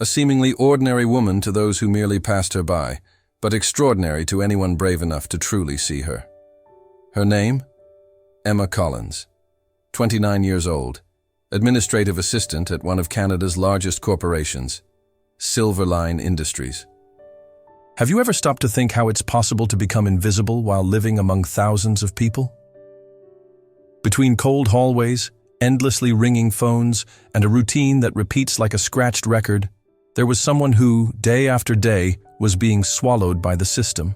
a seemingly ordinary woman to those who merely passed her by, but extraordinary to anyone brave enough to truly see her. Her name? Emma Collins, 29 years old, administrative assistant at one of Canada's largest corporations, Silverline Industries. Have you ever stopped to think how it's possible to become invisible while living among thousands of people? Between cold hallways, endlessly ringing phones, and a routine that repeats like a scratched record, there was someone who, day after day, was being swallowed by the system.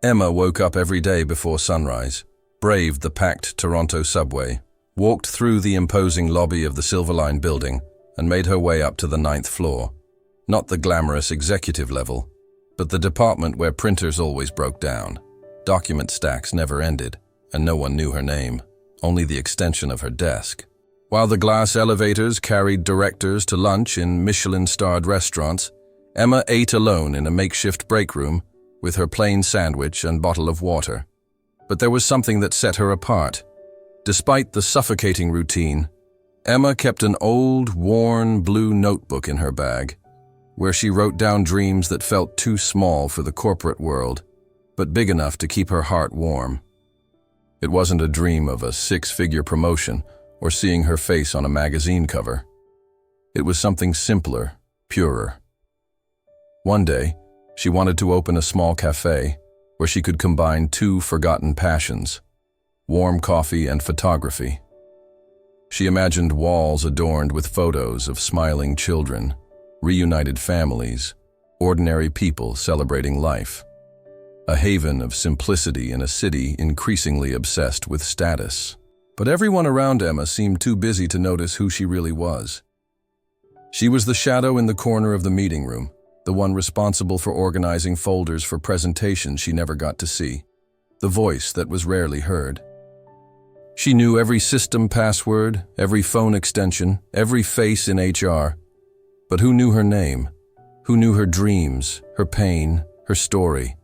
Emma woke up every day before sunrise, braved the packed Toronto subway, walked through the imposing lobby of the Silverline building, and made her way up to the 9th floor. Not the glamorous executive level, but the department where printers always broke down, document stacks never ended, and no one knew her name, only the extension of her desk. While the glass elevators carried directors to lunch in Michelin-starred restaurants, Emma ate alone in a makeshift break room with her plain sandwich and bottle of water. But there was something that set her apart. Despite the suffocating routine, Emma kept an old, worn blue notebook in her bag, where she wrote down dreams that felt too small for the corporate world, but big enough to keep her heart warm. It wasn't a dream of a 6-figure promotion or seeing her face on a magazine cover. It was something simpler, purer. One day, she wanted to open a small cafe where she could combine 2 forgotten passions, warm coffee and photography. She imagined walls adorned with photos of smiling children, reunited families, ordinary people celebrating life. A haven of simplicity in a city increasingly obsessed with status. But everyone around Emma seemed too busy to notice who she really was. She was the shadow in the corner of the meeting room, the one responsible for organizing folders for presentations she never got to see, the voice that was rarely heard. She knew every system password, every phone extension, every face in HR. But who knew her name? Who knew her dreams, her pain, her story?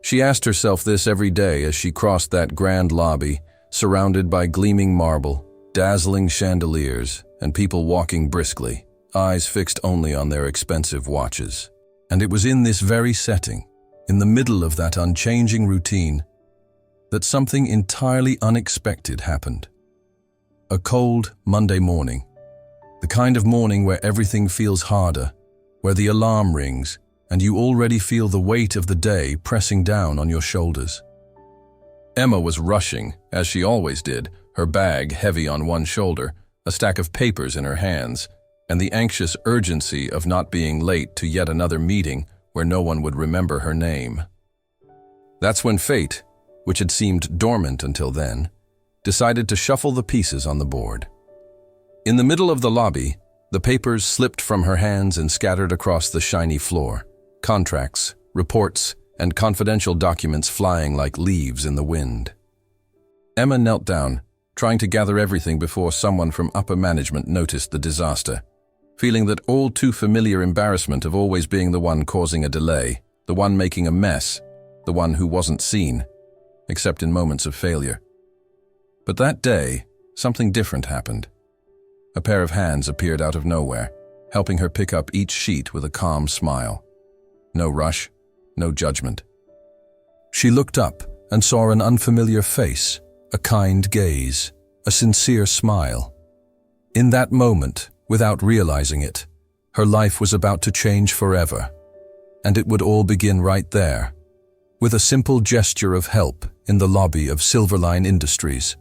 She asked herself this every day as she crossed that grand lobby, surrounded by gleaming marble, dazzling chandeliers, and people walking briskly, eyes fixed only on their expensive watches. And it was in this very setting, in the middle of that unchanging routine, that something entirely unexpected happened. A cold Monday morning. The kind of morning where everything feels harder, where the alarm rings, and you already feel the weight of the day pressing down on your shoulders. Emma was rushing, as she always did, her bag heavy on one shoulder, a stack of papers in her hands, and the anxious urgency of not being late to yet another meeting where no one would remember her name. That's when fate, which had seemed dormant until then, decided to shuffle the pieces on the board. In the middle of the lobby, the papers slipped from her hands and scattered across the shiny floor, contracts, reports, and confidential documents flying like leaves in the wind. Emma knelt down, trying to gather everything before someone from upper management noticed the disaster, feeling that all too familiar embarrassment of always being the one causing a delay, the one making a mess, the one who wasn't seen, except in moments of failure. But that day, something different happened. A pair of hands appeared out of nowhere, helping her pick up each sheet with a calm smile. No rush, no judgment. She looked up and saw an unfamiliar face, a kind gaze, a sincere smile. In that moment, without realizing it, her life was about to change forever, and it would all begin right there, with a simple gesture of help in the lobby of Silverline Industries.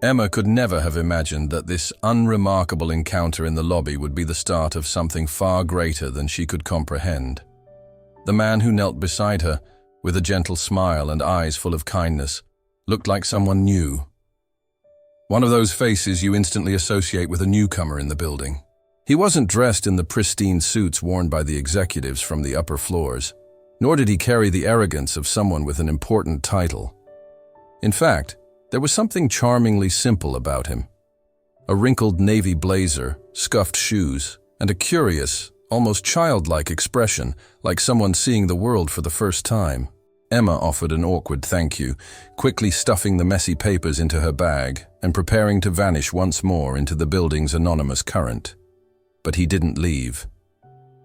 Emma could never have imagined that this unremarkable encounter in the lobby would be the start of something far greater than she could comprehend. The man who knelt beside her, with a gentle smile and eyes full of kindness, looked like someone new. One of those faces you instantly associate with a newcomer in the building. He wasn't dressed in the pristine suits worn by the executives from the upper floors, nor did he carry the arrogance of someone with an important title. In fact, there was something charmingly simple about him. A wrinkled navy blazer, scuffed shoes, and a curious, almost childlike expression, like someone seeing the world for the first time. Emma offered an awkward thank you, quickly stuffing the messy papers into her bag and preparing to vanish once more into the building's anonymous current. But he didn't leave.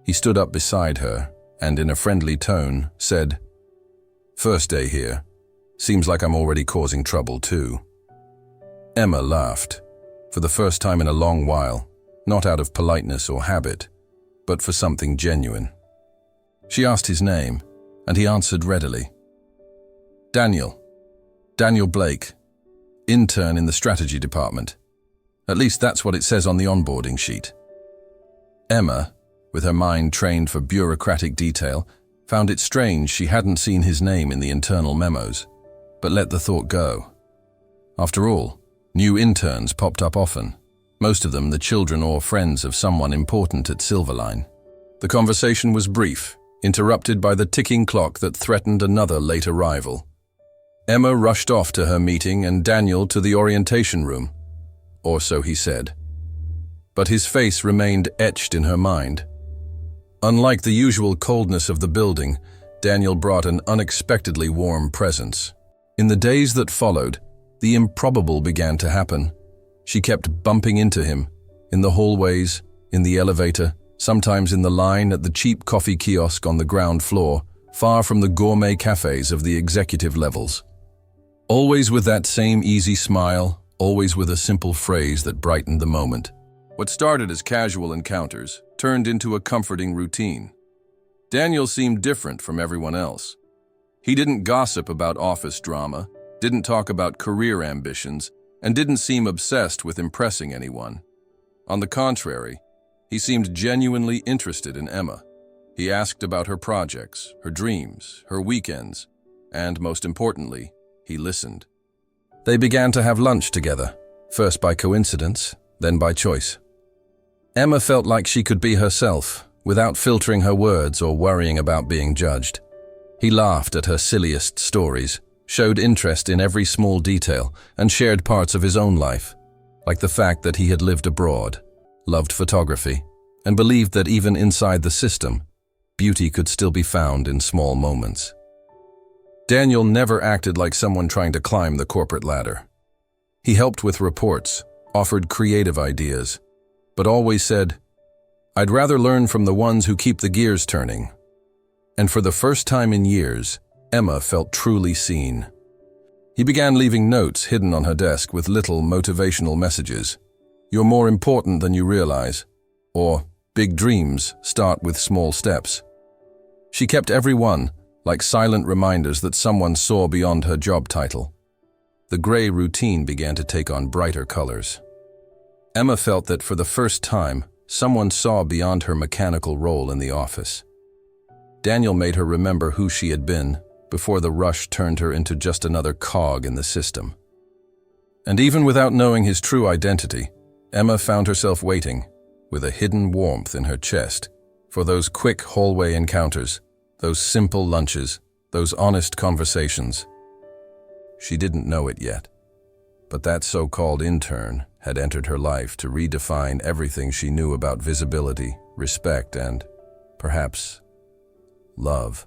He stood up beside her and, in a friendly tone, said, "First day here. Seems like I'm already causing trouble too." Emma laughed, for the first time in a long while, not out of politeness or habit, but for something genuine. She asked his name, and he answered readily. Daniel Blake, intern in the strategy department. At least that's what it says on the onboarding sheet. Emma, with her mind trained for bureaucratic detail, found it strange she hadn't seen his name in the internal memos, but let the thought go. After all, new interns popped up often, most of them the children or friends of someone important at Silverline. The conversation was brief, interrupted by the ticking clock that threatened another late arrival. Emma rushed off to her meeting and Daniel to the orientation room, or so he said. But his face remained etched in her mind. Unlike the usual coldness of the building, Daniel brought an unexpectedly warm presence. In the days that followed, the improbable began to happen. She kept bumping into him, in the hallways, in the elevator, sometimes in the line at the cheap coffee kiosk on the ground floor, far from the gourmet cafes of the executive levels. Always with that same easy smile, always with a simple phrase that brightened the moment. What started as casual encounters turned into a comforting routine. Daniel seemed different from everyone else. He didn't gossip about office drama, didn't talk about career ambitions, and didn't seem obsessed with impressing anyone. On the contrary, he seemed genuinely interested in Emma. He asked about her projects, her dreams, her weekends, and most importantly, he listened. They began to have lunch together, first by coincidence, then by choice. Emma felt like she could be herself, without filtering her words or worrying about being judged. He laughed at her silliest stories, showed interest in every small detail, and shared parts of his own life, like the fact that he had lived abroad, loved photography, and believed that even inside the system, beauty could still be found in small moments. Daniel never acted like someone trying to climb the corporate ladder. He helped with reports, offered creative ideas, but always said, "I'd rather learn from the ones who keep the gears turning." And for the first time in years, Emma felt truly seen. He began leaving notes hidden on her desk with little motivational messages. "You're more important than you realize," or "Big dreams start with small steps." She kept every one, like silent reminders that someone saw beyond her job title. The gray routine began to take on brighter colors. Emma felt that for the first time, someone saw beyond her mechanical role in the office. Daniel made her remember who she had been before the rush turned her into just another cog in the system. And even without knowing his true identity, Emma found herself waiting, with a hidden warmth in her chest, for those quick hallway encounters, those simple lunches, those honest conversations. She didn't know it yet, but that so-called intern had entered her life to redefine everything she knew about visibility, respect, and, perhaps, love.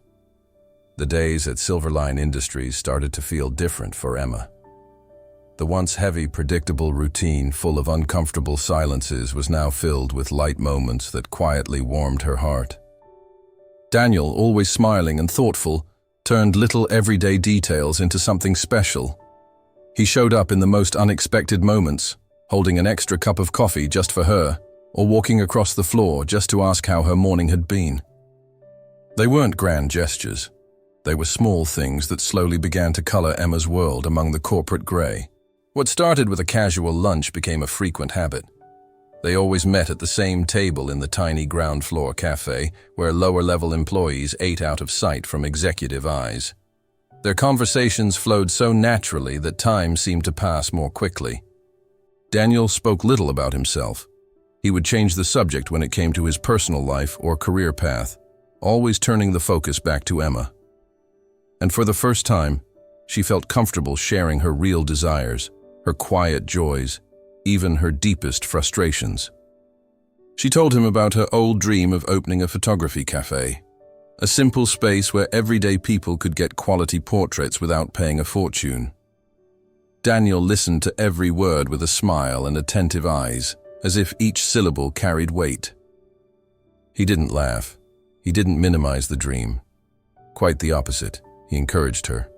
The days at Silverline Industries started to feel different for Emma. The once heavy, predictable routine full of uncomfortable silences was now filled with light moments that quietly warmed her heart. Daniel, always smiling and thoughtful, turned little everyday details into something special. He showed up in the most unexpected moments, holding an extra cup of coffee just for her, or walking across the floor just to ask how her morning had been. They weren't grand gestures. They were small things that slowly began to color Emma's world among the corporate gray. What started with a casual lunch became a frequent habit. They always met at the same table in the tiny ground floor cafe, where lower-level employees ate out of sight from executive eyes. Their conversations flowed so naturally that time seemed to pass more quickly. Daniel spoke little about himself. He would change the subject when it came to his personal life or career path, always turning the focus back to Emma. And for the first time, she felt comfortable sharing her real desires, her quiet joys, even her deepest frustrations. She told him about her old dream of opening a photography cafe, a simple space where everyday people could get quality portraits without paying a fortune. Daniel listened to every word with a smile and attentive eyes, as if each syllable carried weight. He didn't laugh. He didn't minimize the dream. Quite the opposite. He encouraged her.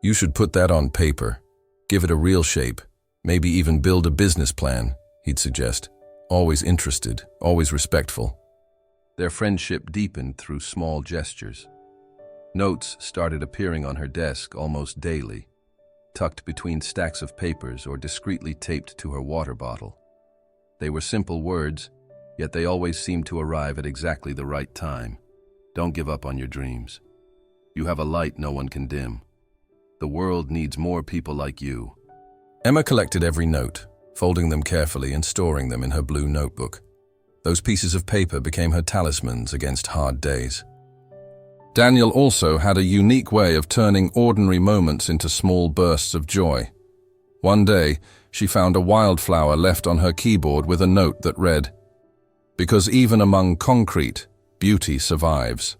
You should put that on paper. Give it a real shape. Maybe even build a business plan, he'd suggest. Always interested, always respectful. Their friendship deepened through small gestures. Notes started appearing on her desk almost daily, tucked between stacks of papers or discreetly taped to her water bottle. They were simple words, yet they always seemed to arrive at exactly the right time. Don't give up on your dreams. You have a light no one can dim. The world needs more people like you. Emma collected every note, folding them carefully and storing them in her blue notebook. Those pieces of paper became her talismans against hard days. Daniel also had a unique way of turning ordinary moments into small bursts of joy. One day, she found a wildflower left on her keyboard with a note that read, "Because even among concrete, beauty survives."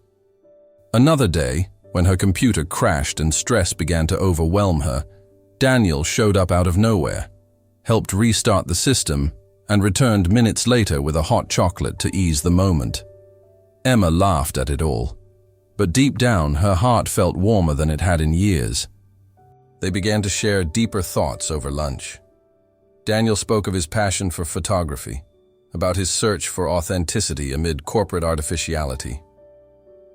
Another day, when her computer crashed and stress began to overwhelm her, Daniel showed up out of nowhere, helped restart the system, and returned minutes later with a hot chocolate to ease the moment. Emma laughed at it all, but deep down her heart felt warmer than it had in years. They began to share deeper thoughts over lunch. Daniel spoke of his passion for photography, about his search for authenticity amid corporate artificiality.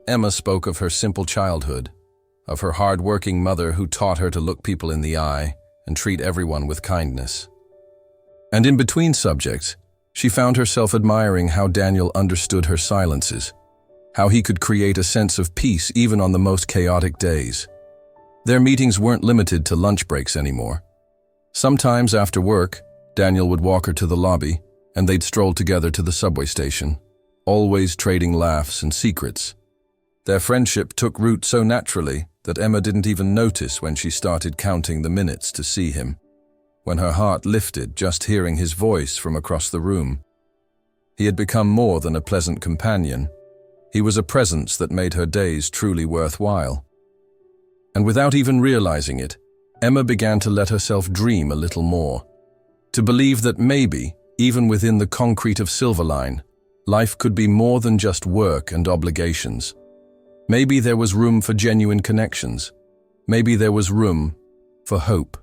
Emma spoke of her simple childhood, of her hard-working mother who taught her to look people in the eye and treat everyone with kindness. And in between subjects, she found herself admiring how Daniel understood her silences, how he could create a sense of peace even on the most chaotic days. Their meetings weren't limited to lunch breaks anymore. Sometimes after work, Daniel would walk her to the lobby, and they'd stroll together to the subway station, always trading laughs and secrets. Their friendship took root so naturally that Emma didn't even notice when she started counting the minutes to see him, when her heart lifted just hearing his voice from across the room. He had become more than a pleasant companion. He was a presence that made her days truly worthwhile. And without even realizing it, Emma began to let herself dream a little more, to believe that maybe, even within the concrete of Silverline, life could be more than just work and obligations. Maybe there was room for genuine connections. Maybe there was room for hope.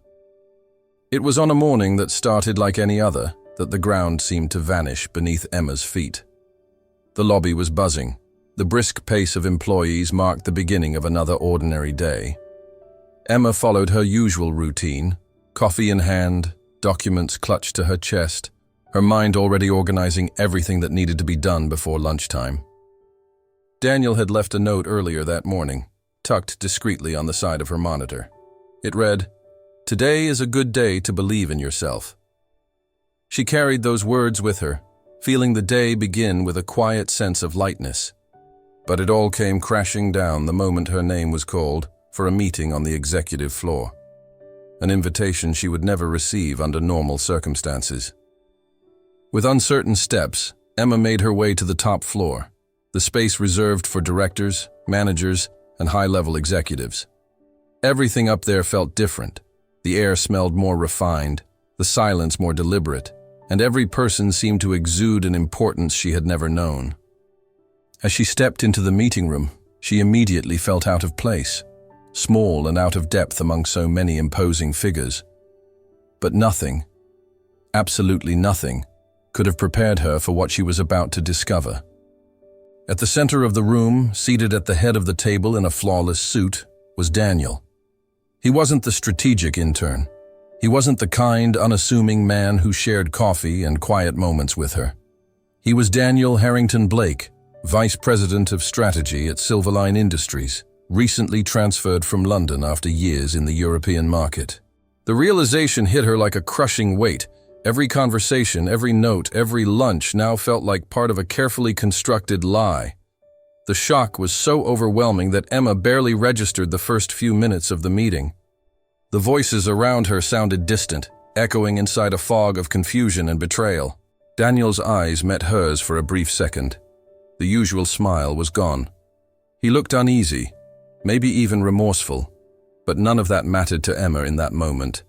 It was on a morning that started like any other that the ground seemed to vanish beneath Emma's feet. The lobby was buzzing. The brisk pace of employees marked the beginning of another ordinary day. Emma followed her usual routine, coffee in hand, documents clutched to her chest, her mind already organizing everything that needed to be done before lunchtime. Daniel had left a note earlier that morning, tucked discreetly on the side of her monitor. It read, "Today is a good day to believe in yourself." She carried those words with her, feeling the day begin with a quiet sense of lightness. But it all came crashing down the moment her name was called for a meeting on the executive floor, an invitation she would never receive under normal circumstances. With uncertain steps, Emma made her way to the top floor, the space reserved for directors, managers, and high-level executives. Everything up there felt different. The air smelled more refined, the silence more deliberate, and every person seemed to exude an importance she had never known. As she stepped into the meeting room, she immediately felt out of place, small and out of depth among so many imposing figures. But nothing, absolutely nothing, could have prepared her for what she was about to discover. At the center of the room, seated at the head of the table in a flawless suit, was Daniel. He wasn't the strategic intern. He wasn't the kind, unassuming man who shared coffee and quiet moments with her. He was Daniel Harrington Blake, Vice President of Strategy at Silverline Industries, recently transferred from London after years in the European market. The realization hit her like a crushing weight. Every conversation, every note, every lunch now felt like part of a carefully constructed lie. The shock was so overwhelming that Emma barely registered the first few minutes of the meeting. The voices around her sounded distant, echoing inside a fog of confusion and betrayal. Daniel's eyes met hers for a brief second. The usual smile was gone. He looked uneasy, maybe even remorseful, but none of that mattered to Emma in that moment.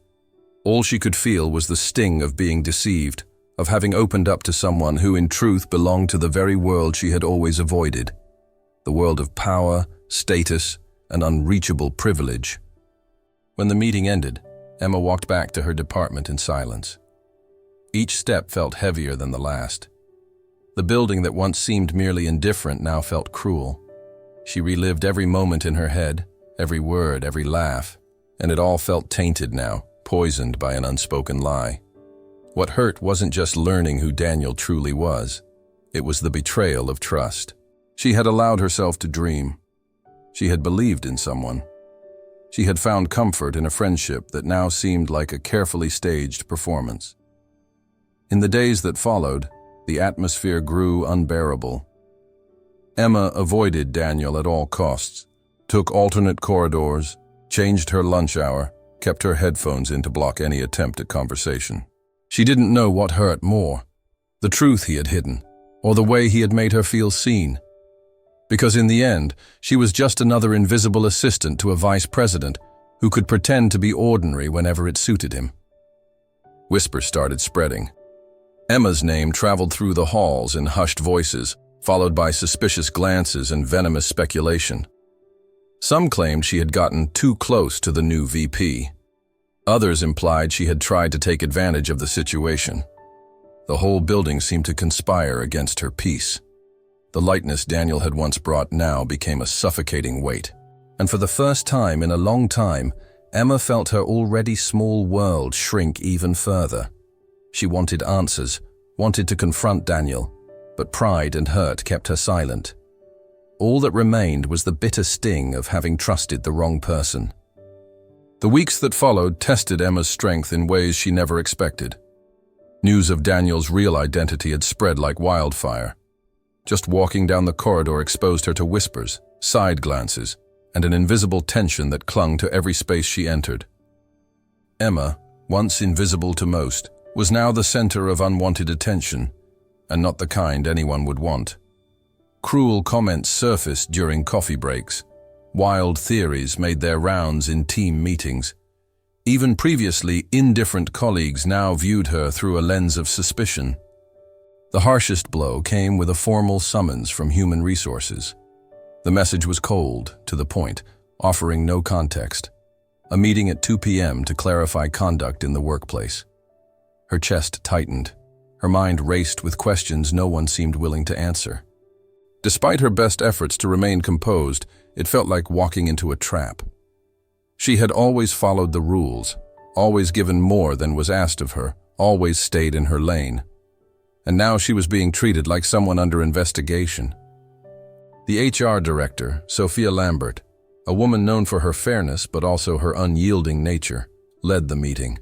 All she could feel was the sting of being deceived, of having opened up to someone who in truth belonged to the very world she had always avoided, the world of power, status, and unreachable privilege. When the meeting ended, Emma walked back to her department in silence. Each step felt heavier than the last. The building that once seemed merely indifferent now felt cruel. She relived every moment in her head, every word, every laugh, and it all felt tainted now, poisoned by an unspoken lie. What hurt wasn't just learning who Daniel truly was. It was the betrayal of trust. She had allowed herself to dream. She had believed in someone. She had found comfort in a friendship that now seemed like a carefully staged performance. In the days that followed, the atmosphere grew unbearable. Emma avoided Daniel at all costs, took alternate corridors, changed her lunch hour, kept her headphones in to block any attempt at conversation. She didn't know what hurt more, the truth he had hidden, or the way he had made her feel seen. Because in the end, she was just another invisible assistant to a vice president who could pretend to be ordinary whenever it suited him. Whispers started spreading. Emma's name traveled through the halls in hushed voices, followed by suspicious glances and venomous speculation. Some claimed she had gotten too close to the new VP. Others implied she had tried to take advantage of the situation. The whole building seemed to conspire against her peace. The lightness Daniel had once brought now became a suffocating weight. And for the first time in a long time, Emma felt her already small world shrink even further. She wanted answers, wanted to confront Daniel, but pride and hurt kept her silent. All that remained was the bitter sting of having trusted the wrong person. The weeks that followed tested Emma's strength in ways she never expected. News of Daniel's real identity had spread like wildfire. Just walking down the corridor exposed her to whispers, side glances, and an invisible tension that clung to every space she entered. Emma, once invisible to most, was now the center of unwanted attention, and not the kind anyone would want. Cruel comments surfaced during coffee breaks. Wild theories made their rounds in team meetings. Even previously indifferent colleagues now viewed her through a lens of suspicion. The harshest blow came with a formal summons from Human Resources. The message was cold, to the point, offering no context. A meeting at 2 p.m. to clarify conduct in the workplace. Her chest tightened. Her mind raced with questions no one seemed willing to answer. Despite her best efforts to remain composed, it felt like walking into a trap. She had always followed the rules, always given more than was asked of her, always stayed in her lane. And now she was being treated like someone under investigation. The HR director, Sophia Lambert, a woman known for her fairness but also her unyielding nature, led the meeting.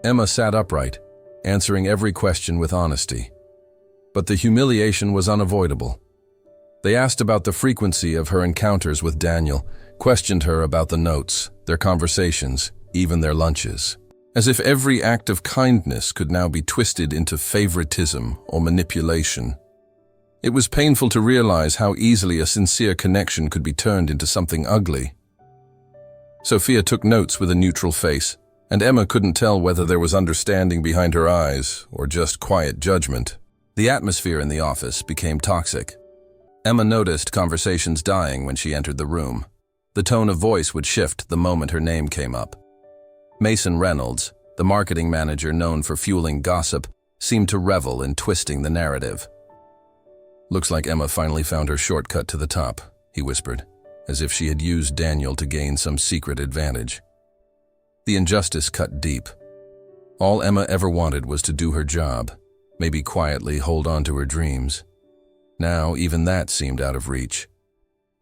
Emma sat upright, answering every question with honesty. But the humiliation was unavoidable. They asked about the frequency of her encounters with Daniel, questioned her about the notes, their conversations, even their lunches. As if every act of kindness could now be twisted into favoritism or manipulation. It was painful to realize how easily a sincere connection could be turned into something ugly. Sophia took notes with a neutral face, and Emma couldn't tell whether there was understanding behind her eyes or just quiet judgment. The atmosphere in the office became toxic. Emma noticed conversations dying when she entered the room. The tone of voice would shift the moment her name came up. Mason Reynolds, the marketing manager known for fueling gossip, seemed to revel in twisting the narrative. "Looks like Emma finally found her shortcut to the top," he whispered, as if she had used Daniel to gain some secret advantage. The injustice cut deep. All Emma ever wanted was to do her job, maybe quietly hold on to her dreams. Now, even that seemed out of reach.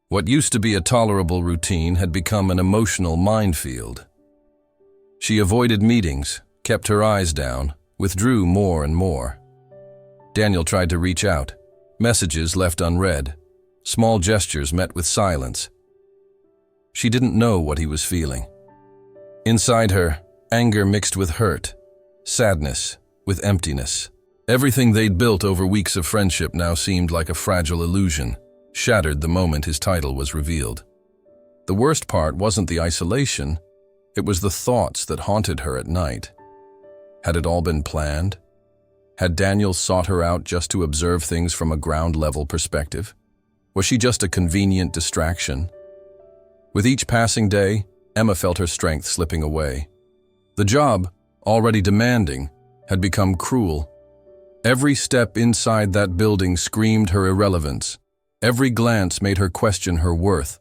What used to be a tolerable routine had become an emotional minefield. She avoided meetings, kept her eyes down, withdrew more and more. Daniel tried to reach out, messages left unread, small gestures met with silence. She didn't know what he was feeling. Inside her, anger mixed with hurt, sadness with emptiness. Everything they'd built over weeks of friendship now seemed like a fragile illusion, shattered the moment his title was revealed. The worst part wasn't the isolation, it was the thoughts that haunted her at night. Had it all been planned? Had Daniel sought her out just to observe things from a ground-level perspective? Was she just a convenient distraction? With each passing day, Emma felt her strength slipping away. The job, already demanding, had become cruel. Every step inside that building screamed her irrelevance. Every glance made her question her worth.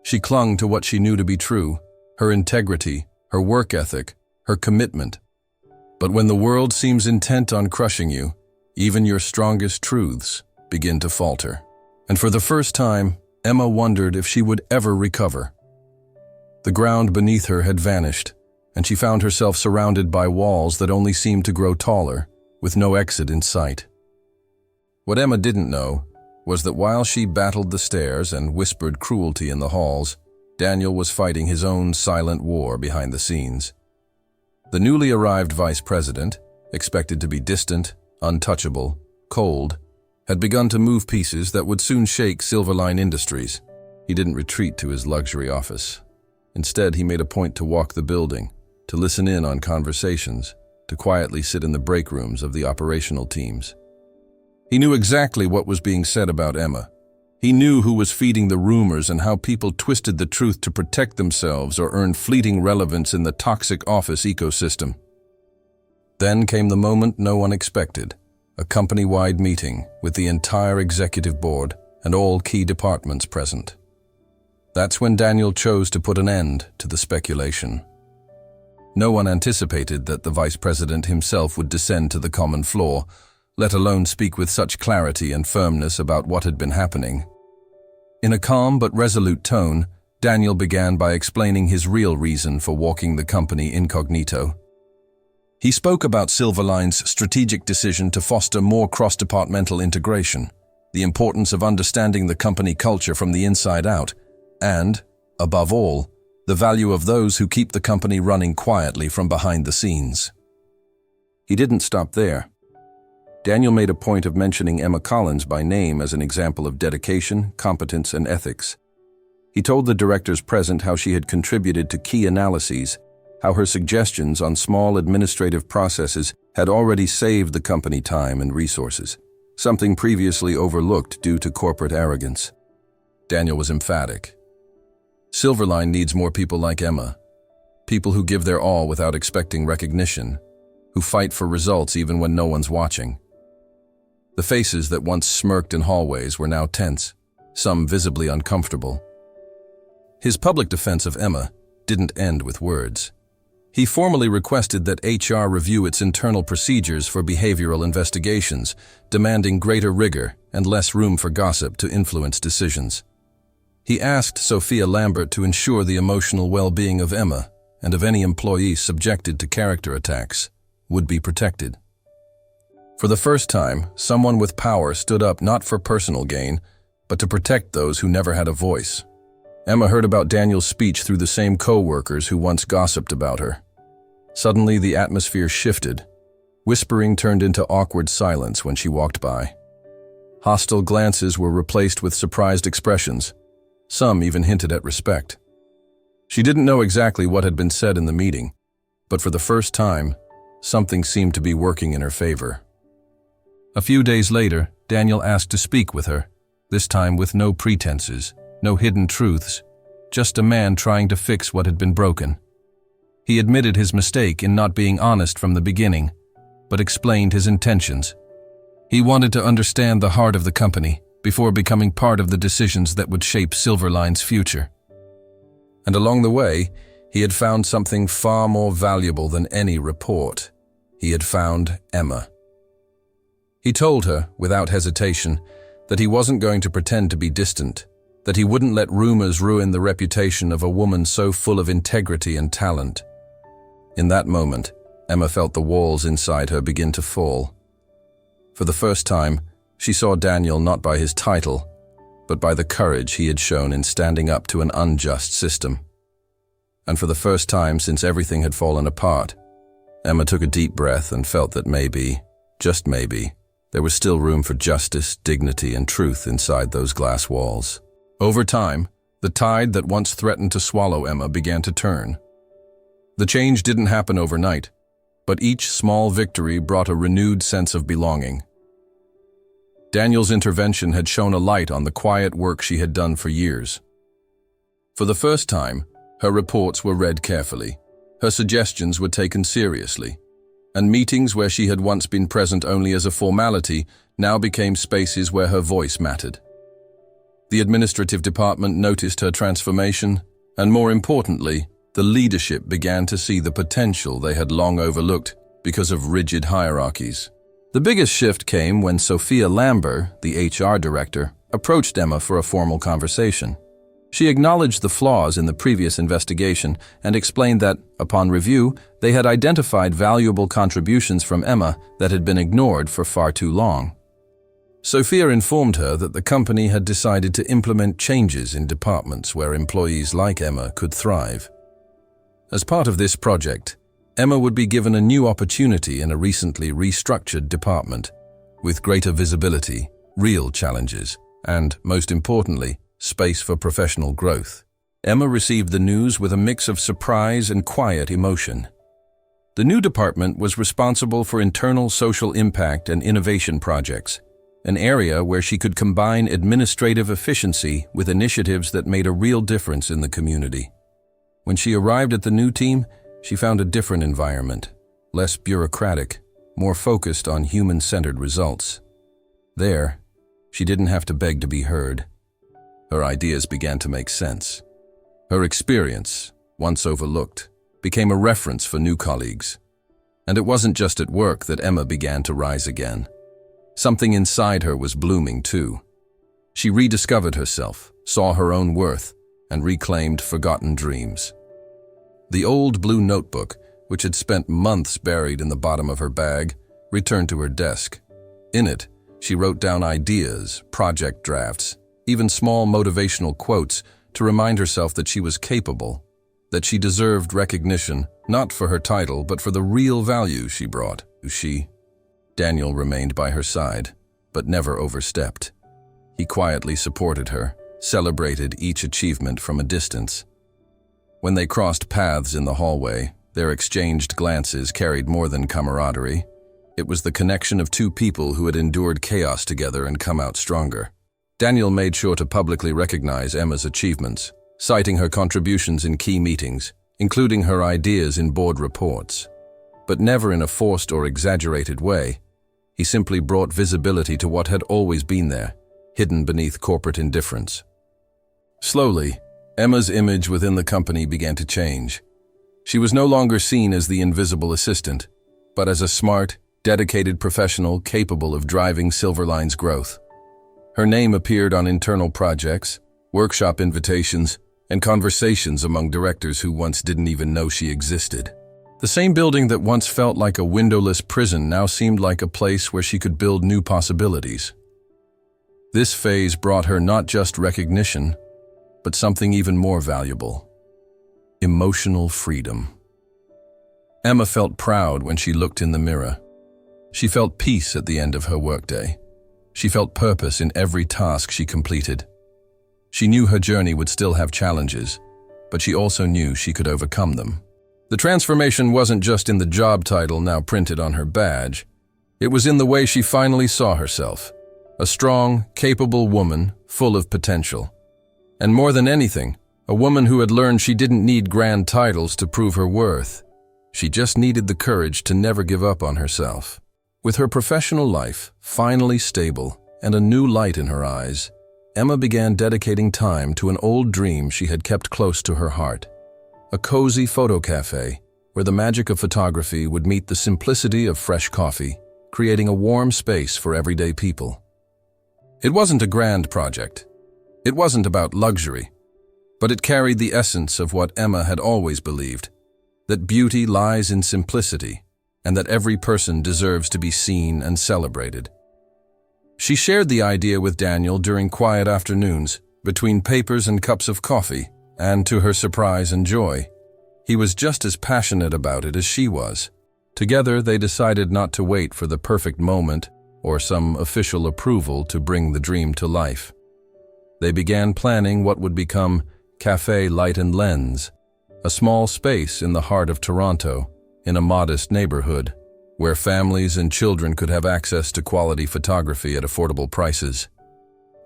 She clung to what she knew to be true, her integrity, her work ethic, her commitment. But when the world seems intent on crushing you, even your strongest truths begin to falter. And for the first time, Emma wondered if she would ever recover. The ground beneath her had vanished, and she found herself surrounded by walls that only seemed to grow taller, with no exit in sight. What Emma didn't know was that while she battled the stairs and whispered cruelty in the halls, Daniel was fighting his own silent war behind the scenes. The newly arrived vice president, expected to be distant, untouchable, cold, had begun to move pieces that would soon shake Silverline Industries. He didn't retreat to his luxury office. Instead, he made a point to walk the building, to listen in on conversations, to quietly sit in the break rooms of the operational teams. He knew exactly what was being said about Emma. He knew who was feeding the rumors and how people twisted the truth to protect themselves or earn fleeting relevance in the toxic office ecosystem. Then came the moment no one expected, a company-wide meeting with the entire executive board and all key departments present. That's when Daniel chose to put an end to the speculation. No one anticipated that the vice president himself would descend to the common floor, let alone speak with such clarity and firmness about what had been happening. In a calm but resolute tone, Daniel began by explaining his real reason for walking the company incognito. He spoke about Silverline's strategic decision to foster more cross-departmental integration, the importance of understanding the company culture from the inside out, and, above all, the value of those who keep the company running quietly from behind the scenes. He didn't stop there. Daniel made a point of mentioning Emma Collins by name as an example of dedication, competence, and ethics. He told the directors present how she had contributed to key analyses, how her suggestions on small administrative processes had already saved the company time and resources, something previously overlooked due to corporate arrogance. Daniel was emphatic. Silverline needs more people like Emma, people who give their all without expecting recognition, who fight for results even when no one's watching. The faces that once smirked in hallways were now tense, some visibly uncomfortable. His public defense of Emma didn't end with words. He formally requested that HR review its internal procedures for behavioral investigations, demanding greater rigor and less room for gossip to influence decisions. He asked Sophia Lambert to ensure the emotional well-being of Emma and of any employee subjected to character attacks would be protected. For the first time, someone with power stood up not for personal gain, but to protect those who never had a voice. Emma heard about Daniel's speech through the same co-workers who once gossiped about her. Suddenly, the atmosphere shifted. Whispering turned into awkward silence when she walked by. Hostile glances were replaced with surprised expressions. Some even hinted at respect. She didn't know exactly what had been said in the meeting, but for the first time, something seemed to be working in her favor. A few days later, Daniel asked to speak with her, this time with no pretenses, no hidden truths, just a man trying to fix what had been broken. He admitted his mistake in not being honest from the beginning, but explained his intentions. He wanted to understand the heart of the company before becoming part of the decisions that would shape Silverline's future. And along the way, he had found something far more valuable than any report. He had found Emma. He told her, without hesitation, that he wasn't going to pretend to be distant, that he wouldn't let rumors ruin the reputation of a woman so full of integrity and talent. In that moment, Emma felt the walls inside her begin to fall. For the first time, she saw Daniel not by his title, but by the courage he had shown in standing up to an unjust system. And for the first time since everything had fallen apart, Emma took a deep breath and felt that maybe, just maybe, there was still room for justice, dignity, and truth inside those glass walls. Over time, the tide that once threatened to swallow Emma began to turn. The change didn't happen overnight. but each small victory brought a renewed sense of belonging. Daniel's intervention had shone a light on the quiet work she had done for years. For the first time, her reports were read carefully, her suggestions were taken seriously, and meetings where she had once been present only as a formality now became spaces where her voice mattered. The administrative department noticed her transformation, and more importantly, the leadership began to see the potential they had long overlooked because of rigid hierarchies. The biggest shift came when Sophia Lambert, the HR director, approached Emma for a formal conversation. She acknowledged the flaws in the previous investigation and explained that, upon review, they had identified valuable contributions from Emma that had been ignored for far too long. Sophia informed her that the company had decided to implement changes in departments where employees like Emma could thrive. As part of this project, Emma would be given a new opportunity in a recently restructured department, with greater visibility, real challenges, and, most importantly, space for professional growth. Emma received the news with a mix of surprise and quiet emotion. The new department was responsible for internal social impact and innovation projects, an area where she could combine administrative efficiency with initiatives that made a real difference in the community. When she arrived at the new team, she found a different environment, less bureaucratic, more focused on human-centered results. There, she didn't have to beg to be heard. Her ideas began to make sense. Her experience, once overlooked, became a reference for new colleagues. And it wasn't just at work that Emma began to rise again. Something inside her was blooming too. She rediscovered herself, saw her own worth, and reclaimed forgotten dreams. The old blue notebook, which had spent months buried in the bottom of her bag, returned to her desk. In it, she wrote down ideas, project drafts, even small motivational quotes to remind herself that she was capable, that she deserved recognition, not for her title, but for the real value she brought. Daniel remained by her side, but never overstepped. He quietly supported her, celebrated each achievement from a distance. When they crossed paths in the hallway, their exchanged glances carried more than camaraderie. It was the connection of two people who had endured chaos together and come out stronger. Daniel made sure to publicly recognize Emma's achievements, citing her contributions in key meetings, including her ideas in board reports. But never in a forced or exaggerated way. He simply brought visibility to what had always been there, hidden beneath corporate indifference. Slowly, Emma's image within the company began to change. She was no longer seen as the invisible assistant, but as a smart, dedicated professional capable of driving Silverline's growth. Her name appeared on internal projects, workshop invitations, and conversations among directors who once didn't even know she existed. The same building that once felt like a windowless prison now seemed like a place where she could build new possibilities. This phase brought her not just recognition, but something even more valuable: emotional freedom. Emma felt proud when she looked in the mirror. She felt peace at the end of her workday. She felt purpose in every task she completed. She knew her journey would still have challenges, but she also knew she could overcome them. The transformation wasn't just in the job title now printed on her badge. It was in the way she finally saw herself. A strong, capable woman, full of potential. And more than anything, a woman who had learned she didn't need grand titles to prove her worth. She just needed the courage to never give up on herself. With her professional life finally stable and a new light in her eyes, Emma began dedicating time to an old dream she had kept close to her heart. A cozy photo cafe where the magic of photography would meet the simplicity of fresh coffee, creating a warm space for everyday people. It wasn't a grand project. It wasn't about luxury, but it carried the essence of what Emma had always believed, that beauty lies in simplicity, and that every person deserves to be seen and celebrated. She shared the idea with Daniel during quiet afternoons, between papers and cups of coffee, and to her surprise and joy, he was just as passionate about it as she was. Together, they decided not to wait for the perfect moment or some official approval to bring the dream to life. They began planning what would become Café Light and Lens, a small space in the heart of Toronto, in a modest neighborhood, where families and children could have access to quality photography at affordable prices,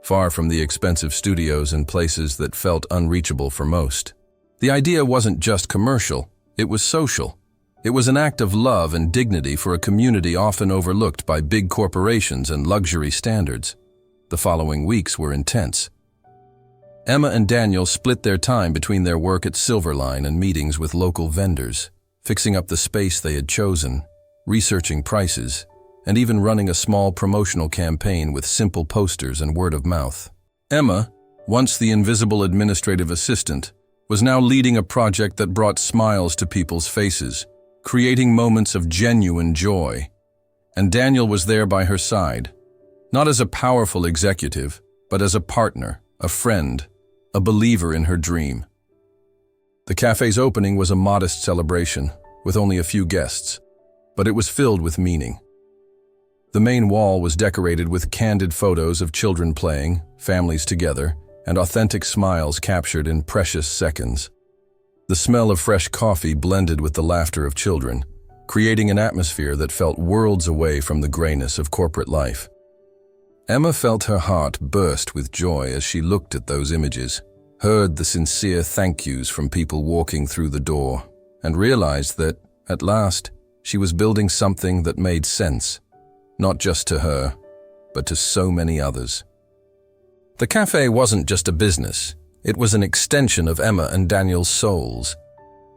far from the expensive studios and places that felt unreachable for most. The idea wasn't just commercial, it was social. It was an act of love and dignity for a community often overlooked by big corporations and luxury standards. The following weeks were intense. Emma and Daniel split their time between their work at Silverline and meetings with local vendors, fixing up the space they had chosen, researching prices, and even running a small promotional campaign with simple posters and word of mouth. Emma, once the invisible administrative assistant, was now leading a project that brought smiles to people's faces, creating moments of genuine joy. And Daniel was there by her side, not as a powerful executive, but as a partner, a friend, a believer in her dream. The cafe's opening was a modest celebration, with only a few guests, but it was filled with meaning. The main wall was decorated with candid photos of children playing, families together, and authentic smiles captured in precious seconds. The smell of fresh coffee blended with the laughter of children, creating an atmosphere that felt worlds away from the grayness of corporate life. Emma felt her heart burst with joy as she looked at those images, heard the sincere thank yous from people walking through the door, and realized that, at last, she was building something that made sense, not just to her, but to so many others. The cafe wasn't just a business. It was an extension of Emma and Daniel's souls.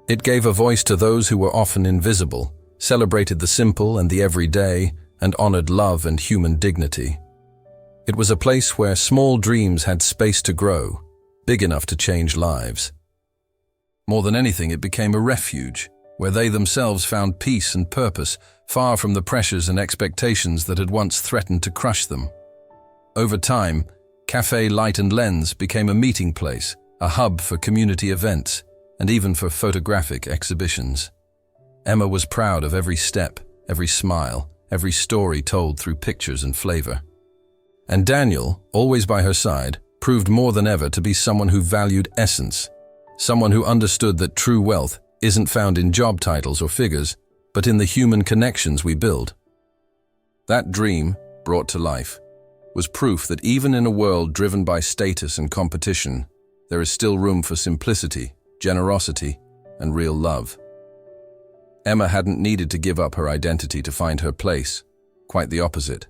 It gave a voice to those who were often invisible, celebrated the simple and the everyday, and honored love and human dignity. It was a place where small dreams had space to grow, big enough to change lives. More than anything, it became a refuge, where they themselves found peace and purpose, far from the pressures and expectations that had once threatened to crush them. Over time, Cafe Light and Lens became a meeting place, a hub for community events, and even for photographic exhibitions. Emma was proud of every step, every smile, every story told through pictures and flavor. And Daniel, always by her side, proved more than ever to be someone who valued essence, someone who understood that true wealth isn't found in job titles or figures, but in the human connections we build. That dream, brought to life, was proof that even in a world driven by status and competition, there is still room for simplicity, generosity, and real love. Emma hadn't needed to give up her identity to find her place, quite the opposite.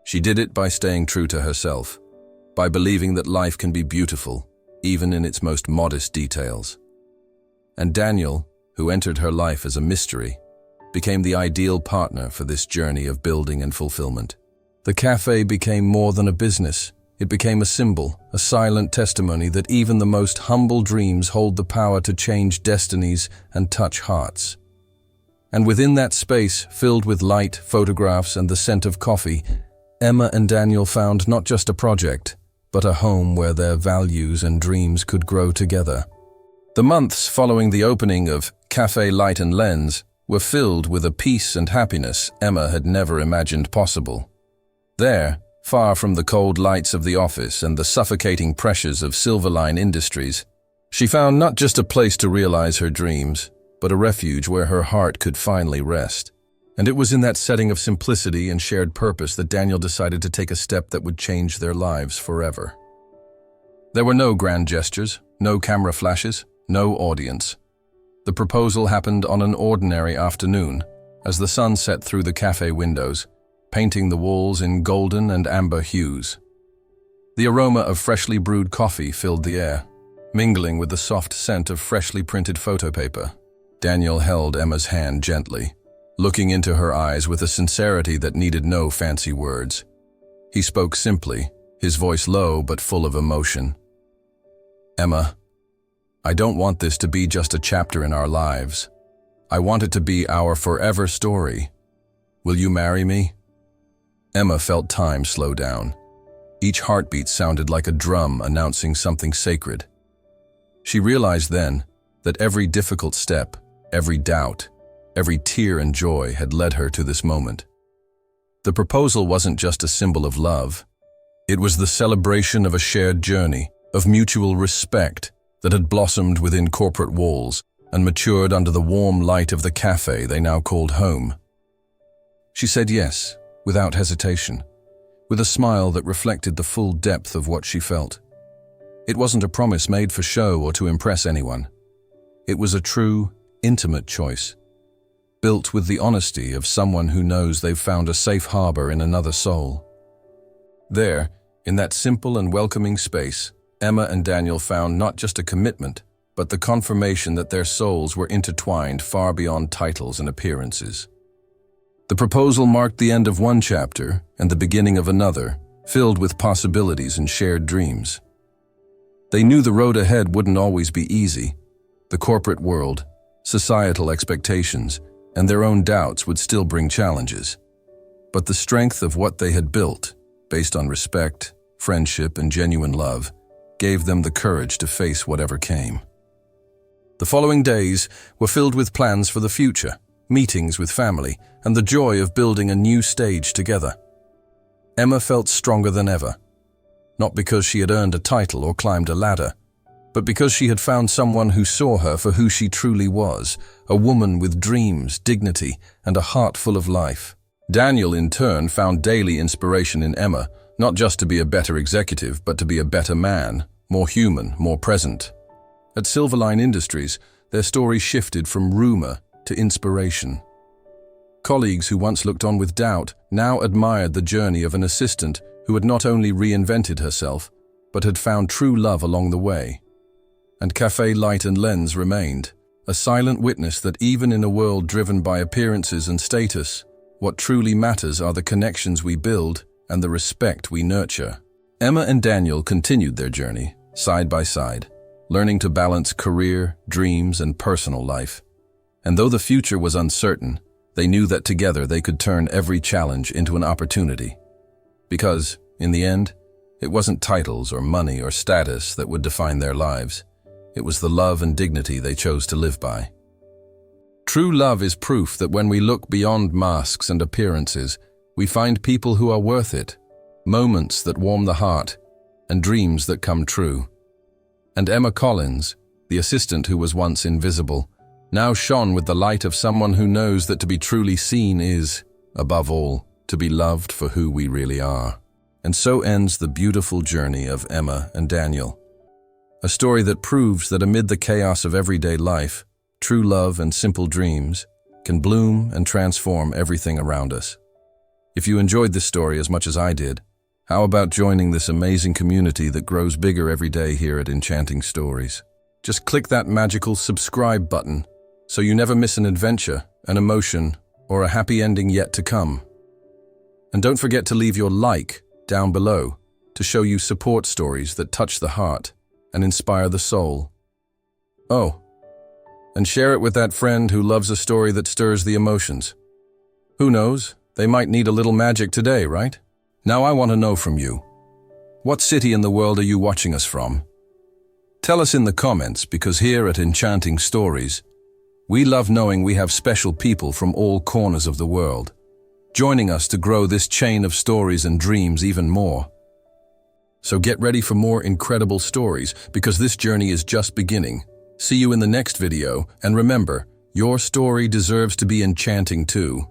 She did it by staying true to herself, by believing that life can be beautiful, even in its most modest details. And Daniel, who entered her life as a mystery, became the ideal partner for this journey of building and fulfillment. The cafe became more than a business. It became a symbol, a silent testimony that even the most humble dreams hold the power to change destinies and touch hearts. And within that space, filled with light, photographs, and the scent of coffee, Emma and Daniel found not just a project, but a home where their values and dreams could grow together. The months following the opening of Cafe Light and Lens were filled with a peace and happiness Emma had never imagined possible. There, far from the cold lights of the office and the suffocating pressures of Silverline Industries, she found not just a place to realize her dreams, but a refuge where her heart could finally rest. And it was in that setting of simplicity and shared purpose that Daniel decided to take a step that would change their lives forever. There were no grand gestures, no camera flashes, no audience. The proposal happened on an ordinary afternoon, as the sun set through the cafe windows, painting the walls in golden and amber hues. The aroma of freshly brewed coffee filled the air, mingling with the soft scent of freshly printed photo paper. Daniel held Emma's hand gently, looking into her eyes with a sincerity that needed no fancy words. He spoke simply, his voice low but full of emotion. "Emma, I don't want this to be just a chapter in our lives. I want it to be our forever story. Will you marry me?" Emma felt time slow down. Each heartbeat sounded like a drum announcing something sacred. She realized then that every difficult step, every doubt, every tear and joy had led her to this moment. The proposal wasn't just a symbol of love. It was the celebration of a shared journey, of mutual respect that had blossomed within corporate walls, and matured under the warm light of the cafe they now called home. She said yes, without hesitation, with a smile that reflected the full depth of what she felt. It wasn't a promise made for show or to impress anyone. It was a true, intimate choice, built with the honesty of someone who knows they've found a safe harbor in another soul. There, in that simple and welcoming space, Emma and Daniel found not just a commitment, but the confirmation that their souls were intertwined far beyond titles and appearances. The proposal marked the end of one chapter and the beginning of another, filled with possibilities and shared dreams. They knew the road ahead wouldn't always be easy. The corporate world, societal expectations, and their own doubts would still bring challenges. But the strength of what they had built, based on respect, friendship, and genuine love, gave them the courage to face whatever came. The following days were filled with plans for the future, meetings with family, and the joy of building a new stage together. Emma felt stronger than ever, not because she had earned a title or climbed a ladder, but because she had found someone who saw her for who she truly was, a woman with dreams, dignity, and a heart full of life. Daniel, in turn, found daily inspiration in Emma, not just to be a better executive, but to be a better man, more human, more present. At Silverline Industries, their story shifted from rumor to inspiration. Colleagues who once looked on with doubt now admired the journey of an assistant who had not only reinvented herself, but had found true love along the way. And Café Light and Lens remained, a silent witness that even in a world driven by appearances and status, what truly matters are the connections we build and the respect we nurture. Emma and Daniel continued their journey, side by side, learning to balance career, dreams, and personal life. And though the future was uncertain, they knew that together they could turn every challenge into an opportunity. Because, in the end, it wasn't titles or money or status that would define their lives. It was the love and dignity they chose to live by. True love is proof that when we look beyond masks and appearances, we find people who are worth it, moments that warm the heart, and dreams that come true. And Emma Collins, the assistant who was once invisible, now shone with the light of someone who knows that to be truly seen is, above all, to be loved for who we really are. And so ends the beautiful journey of Emma and Daniel. A story that proves that amid the chaos of everyday life, true love and simple dreams can bloom and transform everything around us. If you enjoyed this story as much as I did, how about joining this amazing community that grows bigger every day here at Enchanting Stories? Just click that magical subscribe button so you never miss an adventure, an emotion, or a happy ending yet to come. And don't forget to leave your like down below to show you support stories that touch the heart and inspire the soul. Oh, and share it with that friend who loves a story that stirs the emotions. Who knows, they might need a little magic today, right? Now I want to know from you. What city in the world are you watching us from? Tell us in the comments, because here at Enchanting Stories, we love knowing we have special people from all corners of the world, joining us to grow this chain of stories and dreams even more. So get ready for more incredible stories, because this journey is just beginning. See you in the next video, and remember, your story deserves to be enchanting too.